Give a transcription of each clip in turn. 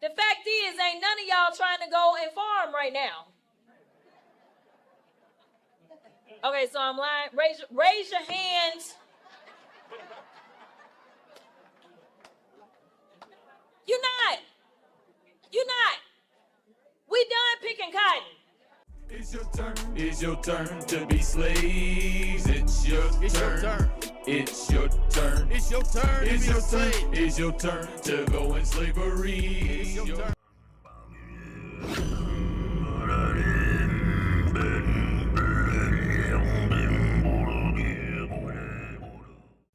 The fact is, ain't none of y'all trying to go and farm right now. Okay, so I'm lying. Raise your hands. You're not. We done picking cotton. It's your turn. It's your turn to be slaves. It's your turn. It's your turn. It's your turn. It's your turn. It's your turn to go in slavery. It's your turn.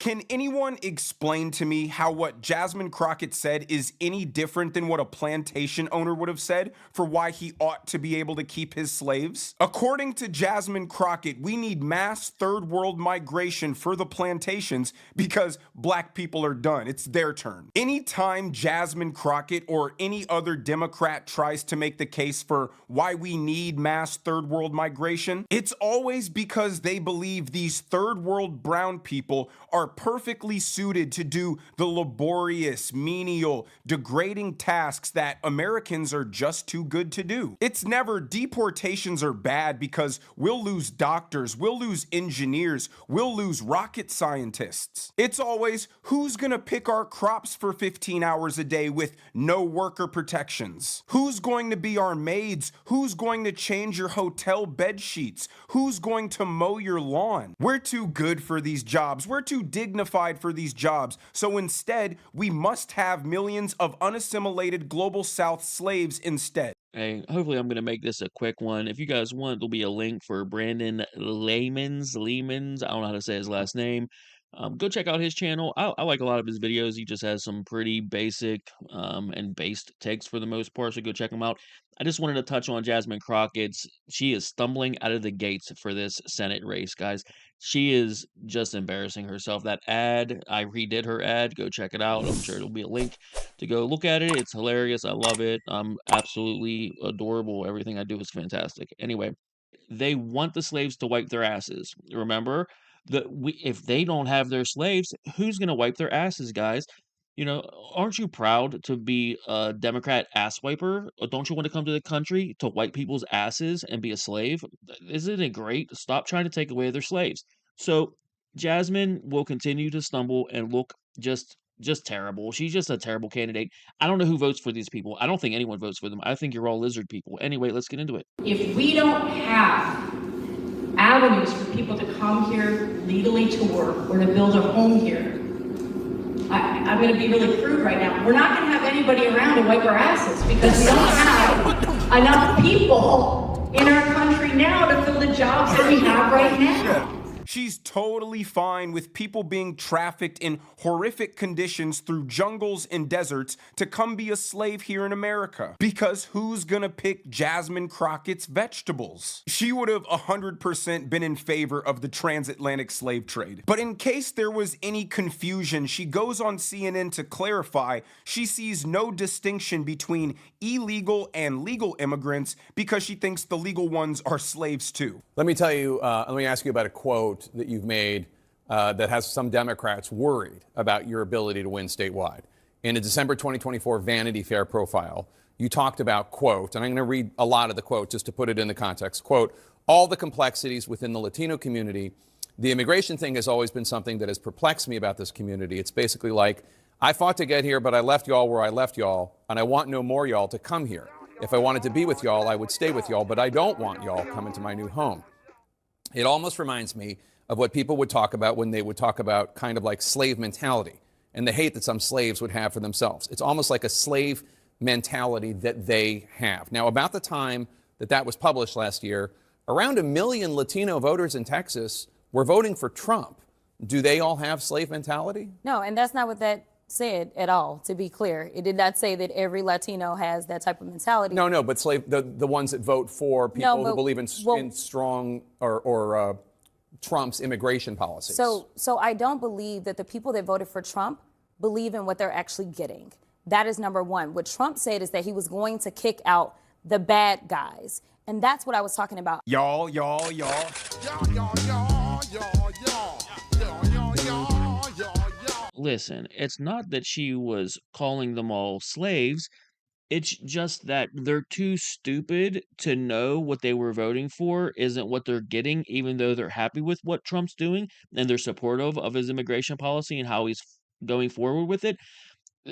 Can anyone explain to me how what Jasmine Crockett said is any different than what a plantation owner would have said for why he ought to be able to keep his slaves? According to Jasmine Crockett, we need mass third world migration for the plantations because black people are done. It's their turn. Anytime Jasmine Crockett or any other Democrat tries to make the case for why we need mass third world migration, it's always because they believe these third world brown people are perfectly suited to do the laborious, menial, degrading tasks that Americans are just too good to do. It's never deportations are bad because we'll lose doctors, we'll lose engineers, we'll lose rocket scientists. It's always who's gonna pick our crops for 15 hours a day with no worker protections? Who's going to be our maids? Who's going to change your hotel bed sheets? Who's going to mow your lawn? We're too good for these jobs. We're too dignified for these jobs. So instead, we must have millions of unassimilated global South slaves instead. Hey, hopefully I'm going to make this a quick one. If you guys want, there'll be a link for Brandon Lemons. I don't know how to say his last name. Go check out his channel. I like a lot of his videos. He just has some pretty basic and based takes for the most part, so go check him out. I just wanted to touch on Jasmine Crockett's. She is stumbling out of the gates for this Senate race, guys. She is just embarrassing herself. That ad, I redid her ad. Go check it out. I'm sure there'll be a link to go look at it. It's hilarious. I love it. I'm absolutely adorable. Everything I do is fantastic. Anyway, they want the slaves to wipe their asses. Remember? If they don't have their slaves, who's going to wipe their asses, guys? You know, aren't you proud to be a Democrat ass wiper? Or don't you want to come to the country to wipe people's asses and be a slave? Isn't it great? Stop trying to take away their slaves. So Jasmine will continue to stumble and look just terrible. She's just a terrible candidate. I don't know who votes for these people. I don't think anyone votes for them. I think you're all lizard people. Anyway, let's get into it. If we don't have avenues for people to come here legally to work or to build a home here, I'm going to be really crude right now. We're not going to have anybody around to wipe our asses because we don't have enough people in our country now to fill the jobs that we have right now. She's totally fine with people being trafficked in horrific conditions through jungles and deserts to come be a slave here in America. Because who's gonna pick Jasmine Crockett's vegetables? She would have 100% been in favor of the transatlantic slave trade. But in case there was any confusion, she goes on CNN to clarify she sees no distinction between illegal and legal immigrants because she thinks the legal ones are slaves too. Let me tell you, let me ask you about a quote that you've made that has some Democrats worried about your ability to win statewide. In a December 2024 Vanity Fair profile, you talked about, quote, and I'm going to read a lot of the quote just to put it in the context, quote, all the complexities within the Latino community. The immigration thing has always been something that has perplexed me about this community. It's basically like, I fought to get here, but I left y'all where I left y'all, and I want no more y'all to come here. If I wanted to be with y'all, I would stay with y'all, but I don't want y'all coming to my new home. It almost reminds me of what people would talk about when they would talk about kind of like slave mentality and the hate that some slaves would have for themselves. It's almost like a slave mentality that they have. Now, about the time that that was published last year, around 1 million Latino voters in Texas were voting for Trump. Do they all have slave mentality? No, and that's not what that said at all, to be clear. It did not say that every Latino has that type of mentality. No, but the ones that vote for people who believe in strong or Trump's immigration policies. So I don't believe that the people that voted for Trump believe in what they're actually getting. That is number one. What Trump said is that he was going to kick out the bad guys. And that's what I was talking about. Y'all. Listen, it's not that she was calling them all slaves. It's just that they're too stupid to know what they were voting for isn't what they're getting, even though they're happy with what Trump's doing and they're supportive of his immigration policy and how he's going forward with it.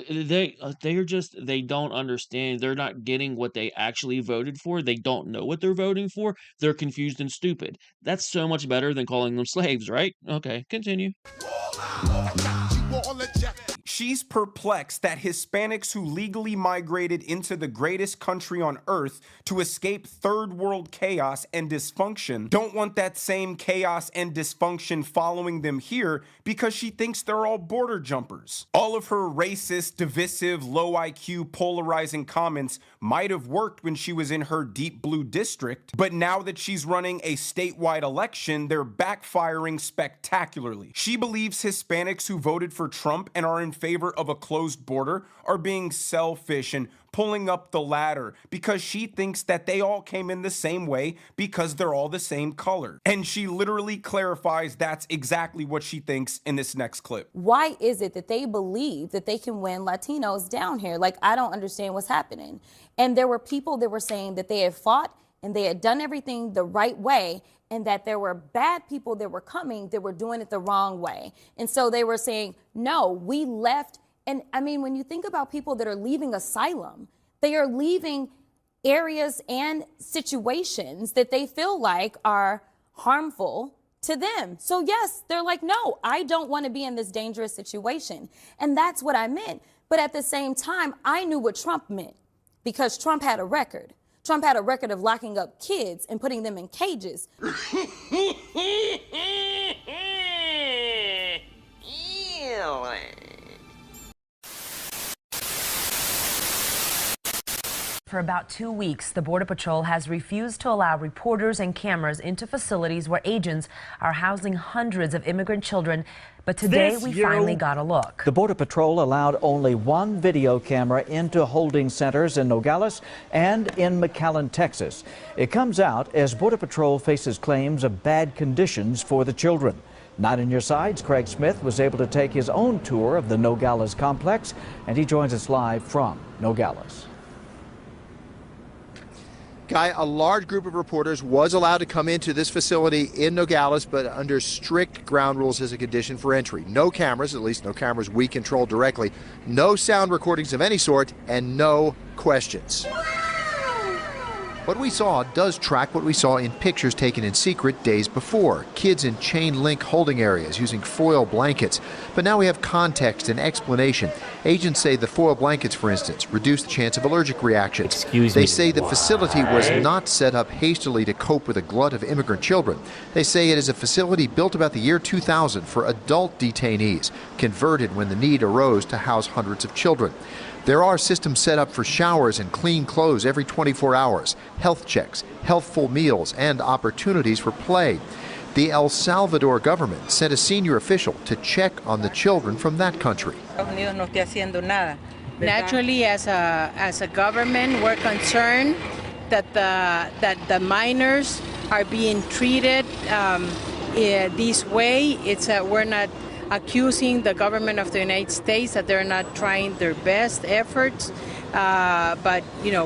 They don't understand. They're not getting what they actually voted for. They don't know what they're voting for. They're confused and stupid. That's so much better than calling them slaves, right? Okay, continue. She's perplexed that Hispanics who legally migrated into the greatest country on earth to escape third world chaos and dysfunction don't want that same chaos and dysfunction following them here because she thinks they're all border jumpers. All of her racist, divisive, low IQ, polarizing comments might have worked when she was in her deep blue district, but now that she's running a statewide election, they're backfiring spectacularly. She believes Hispanics who voted for Trump and are in favor of a closed border are being selfish and pulling up the ladder because she thinks that they all came in the same way because they're all the same color. And she literally clarifies that's exactly what she thinks in this next clip. Why is it that they believe that they can win Latinos down here? Like, I don't understand what's happening. And there were people that were saying that they had fought and they had done everything the right way, and that there were bad people that were coming that were doing it the wrong way. And so they were saying, no, we left. And I mean, when you think about people that are leaving asylum, they are leaving areas and situations that they feel like are harmful to them. So yes, they're like, no, I don't want to be in this dangerous situation. And that's what I meant. But at the same time, I knew what Trump meant because Trump had a record. Trump had a record of locking up kids and putting them in cages. For about 2 weeks, the Border Patrol has refused to allow reporters and cameras into facilities where agents are housing hundreds of immigrant children. But today we finally got a look. The Border Patrol allowed only one video camera into holding centers in Nogales and in McAllen, Texas. It comes out as Border Patrol faces claims of bad conditions for the children. Not in your sides, Craig Smith was able to take his own tour of the Nogales complex, and he joins us live from Nogales. Guy, a large group of reporters was allowed to come into this facility in Nogales, but under strict ground rules as a condition for entry. No cameras, at least no cameras we control directly, no sound recordings of any sort, and no questions. What we saw does track what we saw in pictures taken in secret days before. Kids in chain link holding areas using foil blankets. But now we have context and explanation. Agents say the foil blankets, for instance, reduce the chance of allergic reactions. They say the facility was not set up hastily to cope with a glut of immigrant children. They say it is a facility built about the year 2000 for adult detainees, converted when the need arose to house hundreds of children. There are systems set up for showers and clean clothes every 24 hours, health checks, healthful meals, and opportunities for play. The El Salvador government sent a senior official to check on the children from that country. Naturally, as a government, we're concerned that the minors are being treated this way. We're not accusing the government of the United States that they're not trying their best efforts, but you know,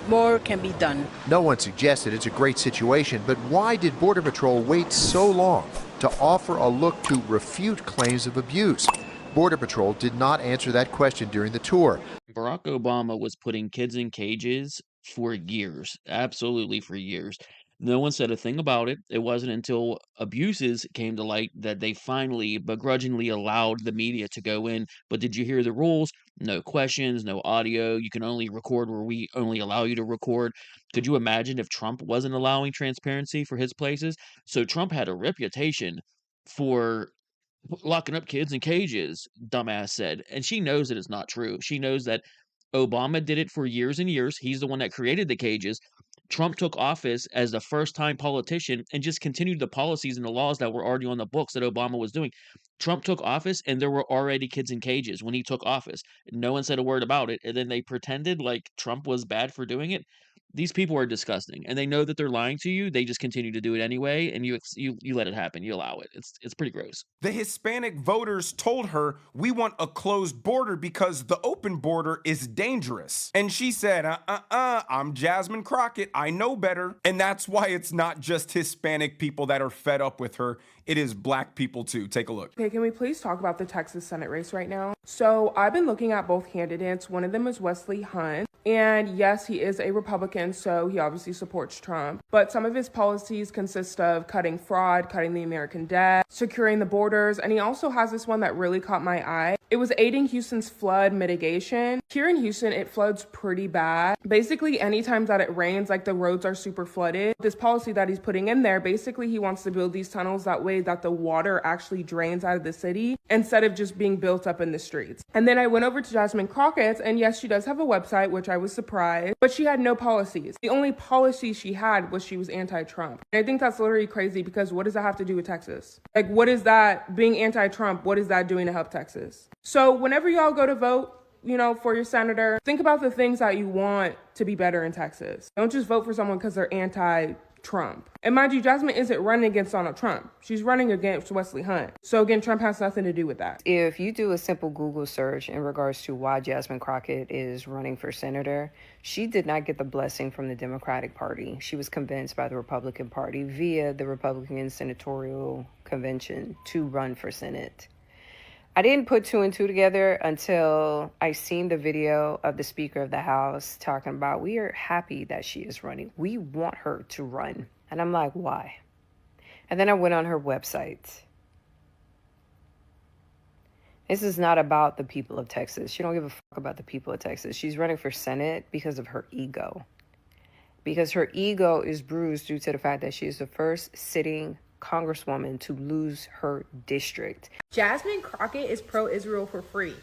more can be done. No one suggested it's a great situation, but why did Border Patrol wait so long to offer a look to refute claims of abuse? Border Patrol did not answer that question during the tour. Barack Obama was putting kids in cages for years, absolutely for years. No one said a thing about it. It wasn't until abuses came to light that they finally begrudgingly allowed the media to go in. But did you hear the rules? No questions, no audio. You can only record where we only allow you to record. Could you imagine if Trump wasn't allowing transparency for his places? So Trump had a reputation for locking up kids in cages, dumbass said. And she knows that it's not true. She knows that Obama did it for years and years. He's the one that created the cages. Trump took office as the first-time politician and just continued the policies and the laws that were already on the books that Obama was doing. Trump took office, and there were already kids in cages when he took office. No one said a word about it, and then they pretended like Trump was bad for doing it. these people are disgusting, and they know that they're lying to you. They just continue to do it anyway, and you let it happen. You allow it. It's pretty gross. The Hispanic voters told her, "We want a closed border because the open border is dangerous." And she said, I'm Jasmine Crockett. I know better. And that's why it's not just Hispanic people that are fed up with her. It is black people too. Take a look. Okay, can we please talk about the Texas Senate race right now? So I've been looking at both candidates. One of them is Wesley Hunt. And yes, he is a Republican, so he obviously supports Trump. But some of his policies consist of cutting fraud, cutting the American debt, securing the borders, and he also has this one that really caught my eye. It was aiding Houston's flood mitigation. Here in Houston, it floods pretty bad. Basically, anytime that it rains, like the roads are super flooded. This policy that he's putting in there, basically he wants to build these tunnels that way that the water actually drains out of the city instead of just being built up in the streets. And then I went over to Jasmine Crockett, and yes, she does have a website, which I was surprised, but she had no policies. The only policy she had was she was anti-Trump. And I think that's literally crazy because what does that have to do with Texas? Like, what is that, being anti-Trump, what is that doing to help Texas? So whenever y'all go to vote, for your senator, think about the things that you want to be better in Texas. Don't just vote for someone because they're anti-Trump. And mind you, Jasmine isn't running against Donald Trump. She's running against Wesley Hunt. So again, Trump has nothing to do with that. If you do a simple Google search in regards to why Jasmine Crockett is running for senator, she did not get the blessing from the Democratic Party. She was convinced by the Republican Party via the Republican Senatorial Convention to run for Senate. I didn't put two and two together until I seen the video of the Speaker of the House talking about, we are happy that she is running. We want her to run. And I'm like, why? And then I went on her website. This is not about the people of Texas. She don't give a fuck about the people of Texas. She's running for Senate because of her ego. Because her ego is bruised due to the fact that she is the first sitting Congresswoman to lose her district. Jasmine Crockett is pro-Israel for free.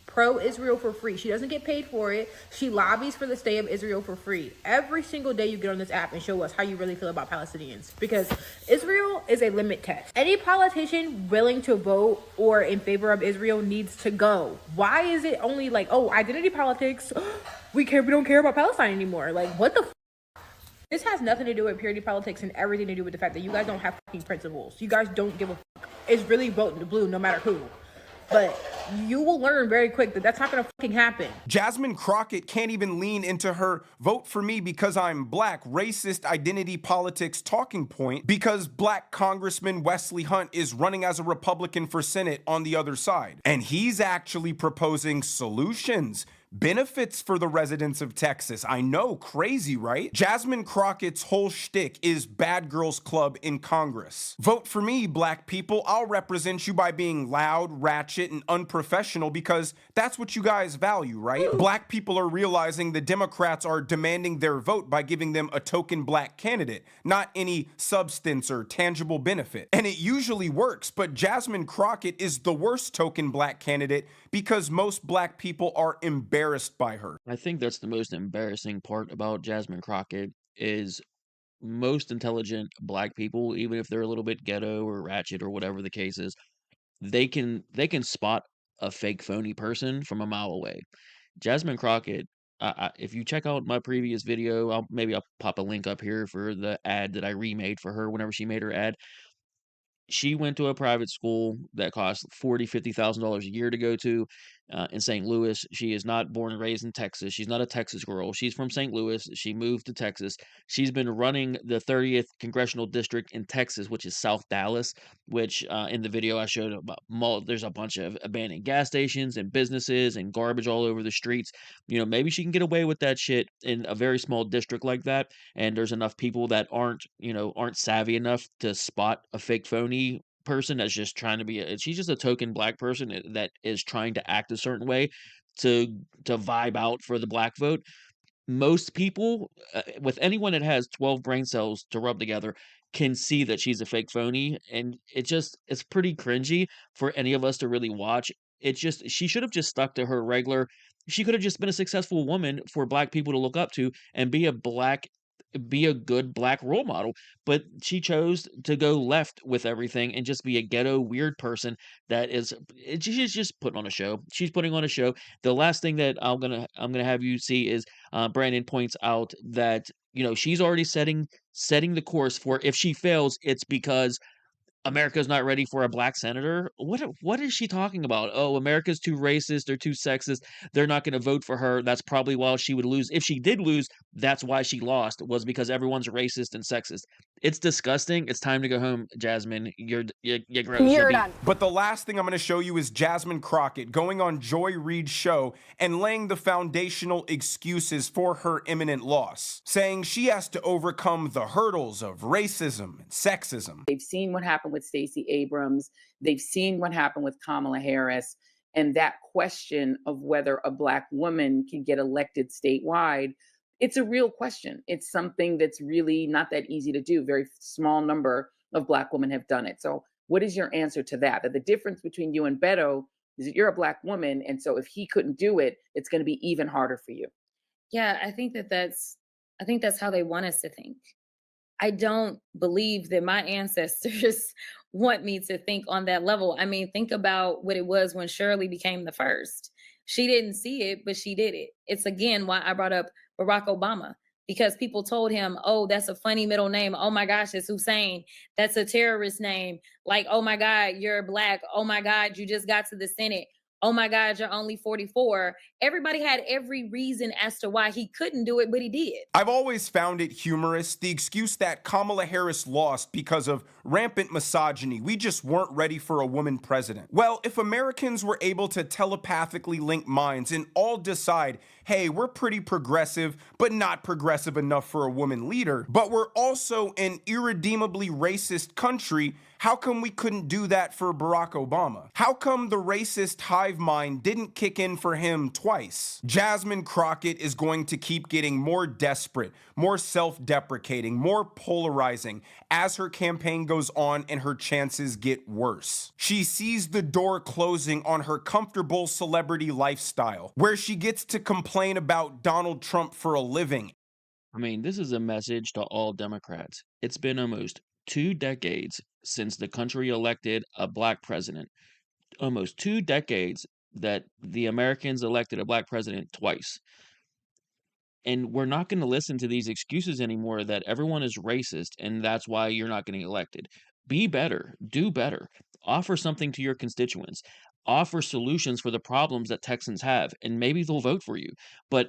Pro-Israel for free. She doesn't get paid for it. She lobbies for the state of Israel for free. Every single day you get on this app and show us how you really feel about Palestinians. Because Israel is a limit test. Any politician willing to vote or in favor of Israel needs to go. Why is it only like, oh, identity politics, we don't care about Palestine anymore? Like, what the f? This has nothing to do with purity politics and everything to do with the fact that you guys don't have fucking principles. You guys don't give a fuck. It's really voting the blue no matter who. But you will learn very quick that that's not going to fucking happen. Jasmine Crockett can't even lean into her vote for me because I'm black racist identity politics talking point because black Congressman Wesley Hunt is running as a Republican for Senate on the other side. And he's actually proposing solutions. Benefits for the residents of Texas. I know, crazy, right? Jasmine Crockett's whole shtick is Bad Girls Club in Congress. Vote for me, black people. I'll represent you by being loud, ratchet, and unprofessional because that's what you guys value, right? Black people are realizing the Democrats are demanding their vote by giving them a token black candidate, not any substance or tangible benefit. And it usually works, but Jasmine Crockett is the worst token black candidate because most black people are embarrassed by her. I think that's the most embarrassing part about Jasmine Crockett is most intelligent black people, even if they're a little bit ghetto or ratchet or whatever the case is, they can spot a fake phony person from a mile away. Jasmine Crockett, if you check out my previous video, I'll pop a link up here for the ad that I remade for her whenever she made her ad. She went to a private school that cost $40,000-$50,000 a year to go to in St. Louis. She is not born and raised in Texas. She's not a Texas girl. She's from St. Louis. She moved to Texas. She's been running the 30th congressional district in Texas, which is South Dallas, which in the video I showed about there's a bunch of abandoned gas stations and businesses and garbage all over the streets. Maybe she can get away with that shit in a very small district like that. And there's enough people that aren't savvy enough to spot a fake phony person that's just trying to be she's just a token black person that is trying to act a certain way to vibe out for the black vote. Most people with anyone that has 12 brain cells to rub together can see that she's a fake phony, and it's pretty cringy for any of us to really watch. She should have just stuck to her regular. She could have just been a successful woman for black people to look up to and be a black be a good black role model, but she chose to go left with everything and just be a ghetto weird person that is she's just putting on a show. She's putting on a show. The last thing that I'm gonna have you see is Brandon points out that she's already setting the course for if she fails, it's because America's not ready for a black senator? What is she talking about? Oh, America's too racist, they're too sexist, they're not gonna vote for her. That's probably why she would lose. If she did lose, that's why she lost, was because everyone's racist and sexist. It's disgusting. It's time to go home, Jasmine. You're gross. You're done. But the last thing I'm going to show you is Jasmine Crockett going on Joy Reid's show and laying the foundational excuses for her imminent loss, saying she has to overcome the hurdles of racism and sexism. They've seen what happened with Stacey Abrams. They've seen what happened with Kamala Harris. And that question of whether a Black woman can get elected statewide, it's a real question. It's something that's really not that easy to do. Very small number of Black women have done it. So what is your answer to that? That the difference between you and Beto is that you're a Black woman. And so if he couldn't do it, it's going to be even harder for you. Yeah, I think that's how they want us to think. I don't believe that my ancestors want me to think on that level. I mean, think about what it was when Shirley became the first. She didn't see it, but she did it. It's again why I brought up Barack Obama, because people told him, oh, that's a funny middle name. Oh my gosh, it's Hussein. That's a terrorist name. Like, oh my God, you're Black. Oh my God, you just got to the Senate. Oh my God, you're only 44. Everybody had every reason as to why he couldn't do it, but he did. I've always found it humorous, the excuse that Kamala Harris lost because of rampant misogyny. We just weren't ready for a woman president. Well, if Americans were able to telepathically link minds and all decide, hey, we're pretty progressive, but not progressive enough for a woman leader, but we're also an irredeemably racist country, how come we couldn't do that for Barack Obama? How come the racist hive mind didn't kick in for him twice? Jasmine Crockett is going to keep getting more desperate, more self-deprecating, more polarizing as her campaign goes on and her chances get worse. She sees the door closing on her comfortable celebrity lifestyle, where she gets to complain about Donald Trump for a living. I mean, this is a message to all Democrats. It's been almost 2 decades since the country elected a black president. Almost 2 decades that the Americans elected a black president twice. And we're not going to listen to these excuses anymore that everyone is racist and that's why you're not getting elected. Be better, do better, offer something to your constituents, offer solutions for the problems that Texans have, and maybe they'll vote for you. But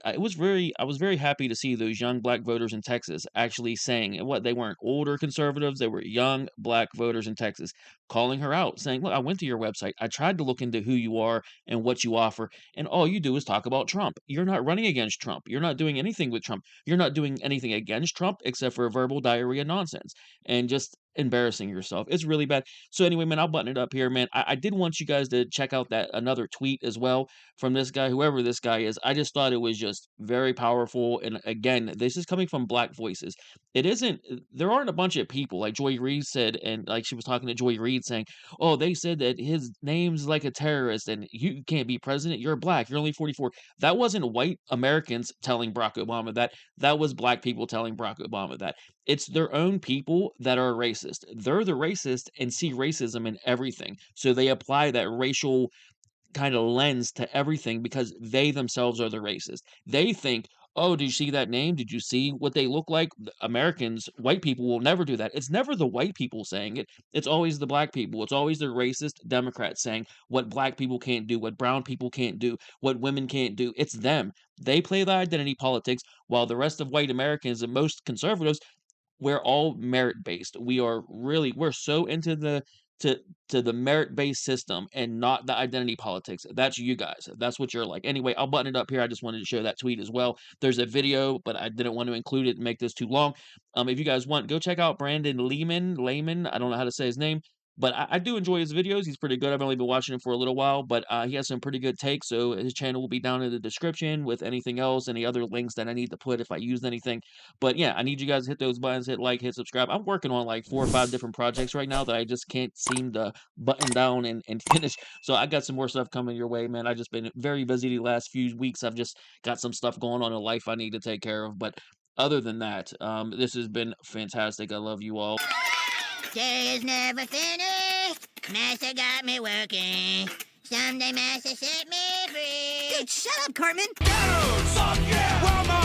I was very happy to see those young black voters in Texas actually saying what they weren't older conservatives, they were young black voters in Texas calling her out, saying, look, I went to your website, I tried to look into who you are and what you offer, and all you do is talk about Trump. You're not running against Trump. You're not doing anything with Trump. You're not doing anything against Trump except for verbal diarrhea nonsense and just embarrassing yourself. It's really bad. So anyway, man, I'll button it up here, man. I did want you guys to check out that another tweet as well from this guy, whoever this guy is. I just thought it was just very powerful. And again, this is coming from black voices. There aren't a bunch of people like Joy Reid said, and like she was talking to Joy Reid saying, oh, they said that his name's like a terrorist and you can't be president. You're black. You're only 44. That wasn't white Americans telling Barack Obama that. That was black people telling Barack Obama that. It's their own people that are racist. They're the racist and see racism in everything. So they apply that racial kind of lens to everything because they themselves are the racist. They think, oh, did you see that name? Did you see what they look like? Americans, white people will never do that. It's never the white people saying it. It's always the black people. It's always the racist Democrats saying what black people can't do, what brown people can't do, what women can't do. It's them. They play the identity politics while the rest of white Americans and most conservatives, we're all merit based. We're so into the merit based system and not the identity politics. That's you guys. That's what you're like. Anyway, I'll button it up here. I just wanted to show that tweet as well. There's a video, but I didn't want to include it and make this too long. If you guys want, go check out Brandon Lehman. I don't know how to say his name. But I do enjoy his videos. He's pretty good. I've only been watching him for a little while, but he has some pretty good takes. So his channel will be down in the description with anything else, any other links that I need to put if I used anything. But yeah, I need you guys to hit those buttons, hit like, hit subscribe. I'm working on like 4 or 5 different projects right now that I just can't seem to button down and finish. So I got some more stuff coming your way, man. I've just been very busy the last few weeks. I've just got some stuff going on in life I need to take care of. But other than that, this has been fantastic. I love you all. Day is never finished. Master got me working. Someday Master set me free. Dude, shut up, Cartman. Ghetto, suck yeah, well,